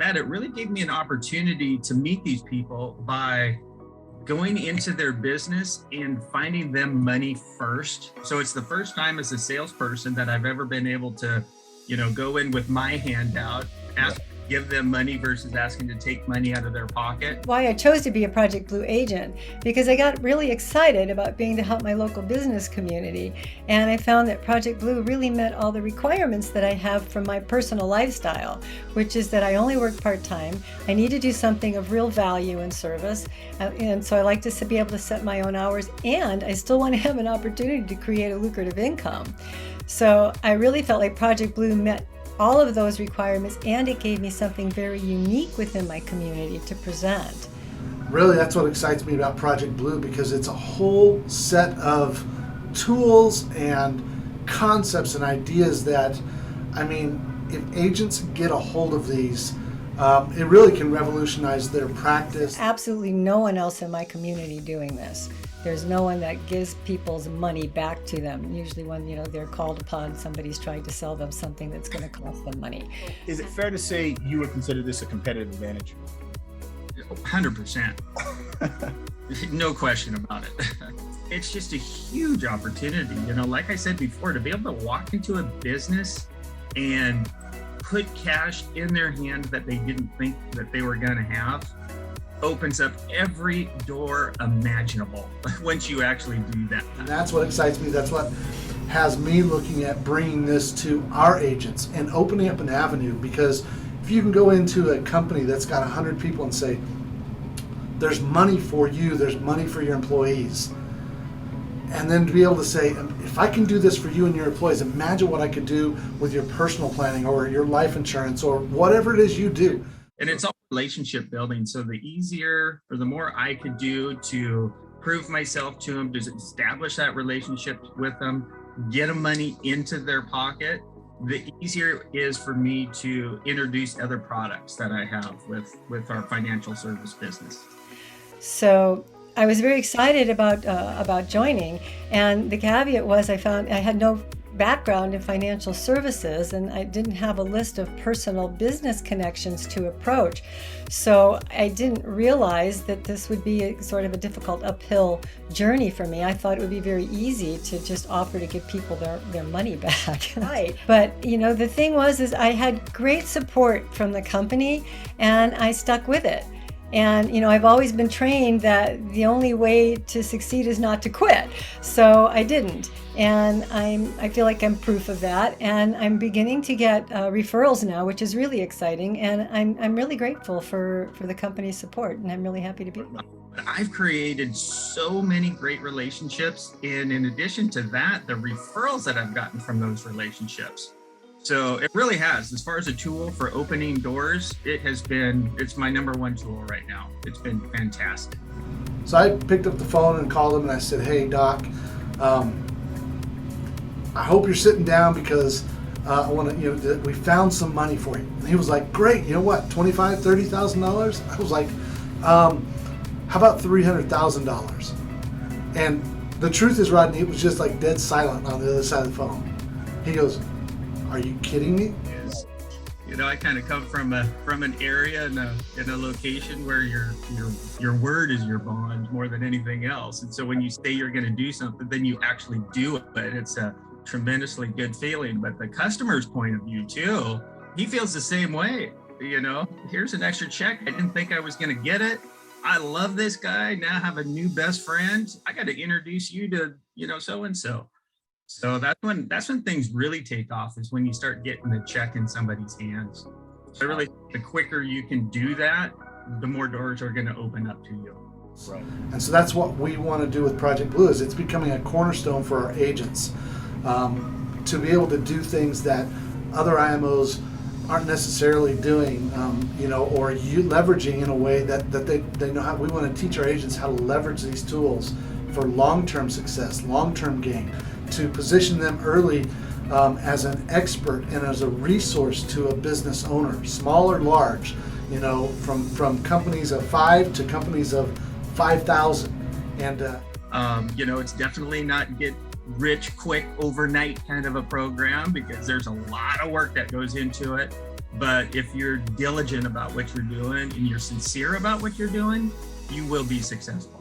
that, it really gave me an opportunity to meet these people by going into their business and finding them money first. So it's the first time as a salesperson that I've ever been able to, go in with my hand out, give them money versus asking to take money out of their pocket. Why I chose to be a Project Blue agent, because I got really excited about being to help my local business community. And I found that Project Blue really met all the requirements that I have from my personal lifestyle, which is that I only work part-time. I need to do something of real value and service. And so I like to be able to set my own hours, and I still want to have an opportunity to create a lucrative income. So I really felt like Project Blue met all of those requirements, and it gave me something very unique within my community to present. Really, that's what excites me about Project Blue, because it's a whole set of tools and concepts and ideas that, if agents get a hold of these, it really can revolutionize their practice. Absolutely no one else in my community doing this. There's no one that gives people's money back to them. Usually when, they're called upon, somebody's trying to sell them something that's going to cost them money. Is it fair to say you would consider this a competitive advantage? 100%. No question about it. It's just a huge opportunity. Like I said before, to be able to walk into a business and put cash in their hand that they didn't think that they were going to have opens up every door imaginable once you actually do that. And that's what excites me. That's what has me looking at bringing this to our agents and opening up an avenue, because if you can go into a company that's got 100 people and say, there's money for you, there's money for your employees, and then to be able to say, if I can do this for you and your employees, imagine what I could do with your personal planning or your life insurance or whatever it is you do. And it's all relationship building. So the easier or the more I could do to prove myself to them, to establish that relationship with them, get them money into their pocket, the easier it is for me to introduce other products that I have with our financial service business. So I was very excited about joining, and the caveat was I found I had no background in financial services, and I didn't have a list of personal business connections to approach. So I didn't realize that this would be a sort of a difficult uphill journey for me. I thought it would be very easy to just offer to give people their money back. Right. But the thing is I had great support from the company, and I stuck with it. And I've always been trained that the only way to succeed is not to quit. So I didn't. And I feel like I'm proof of that. And I'm beginning to get referrals now, which is really exciting. And I'm really grateful for the company's support. And I'm really happy to be here. I've created so many great relationships. And in addition to that, the referrals that I've gotten from those relationships. So it really has, as far as a tool for opening doors, it's my number one tool right now. It's been fantastic. So I picked up the phone and called him and I said, hey, Doc, I hope you're sitting down because I want to, we found some money for you. And he was like, great, you know what, $25,000, $30,000? I was like, how about $300,000? And the truth is, Rodney, it was just like dead silent on the other side of the phone. He goes, are you kidding me? I kind of come from an area in a location where your word is your bond more than anything else. And so when you say you're going to do something, then you actually do it. It's a tremendously good feeling. But the customer's point of view too, he feels the same way. Here's an extra check. I didn't think I was going to get it. I love this guy. Now I have a new best friend. I got to introduce you to, so and so. So that's when things really take off, is when you start getting the check in somebody's hands. So really, the quicker you can do that, the more doors are going to open up to you. Right. And so that's what we want to do with Project Blue. Is it's becoming a cornerstone for our agents to be able to do things that other IMOs aren't necessarily doing, or you leveraging in a way that they know how. We want to teach our agents how to leverage these tools for long-term success, long-term gain, to position them early as an expert and as a resource to a business owner, small or large, from companies of 5 to companies of 5,000. And it's definitely not get rich quick overnight kind of a program, because there's a lot of work that goes into it. But if you're diligent about what you're doing and you're sincere about what you're doing, you will be successful.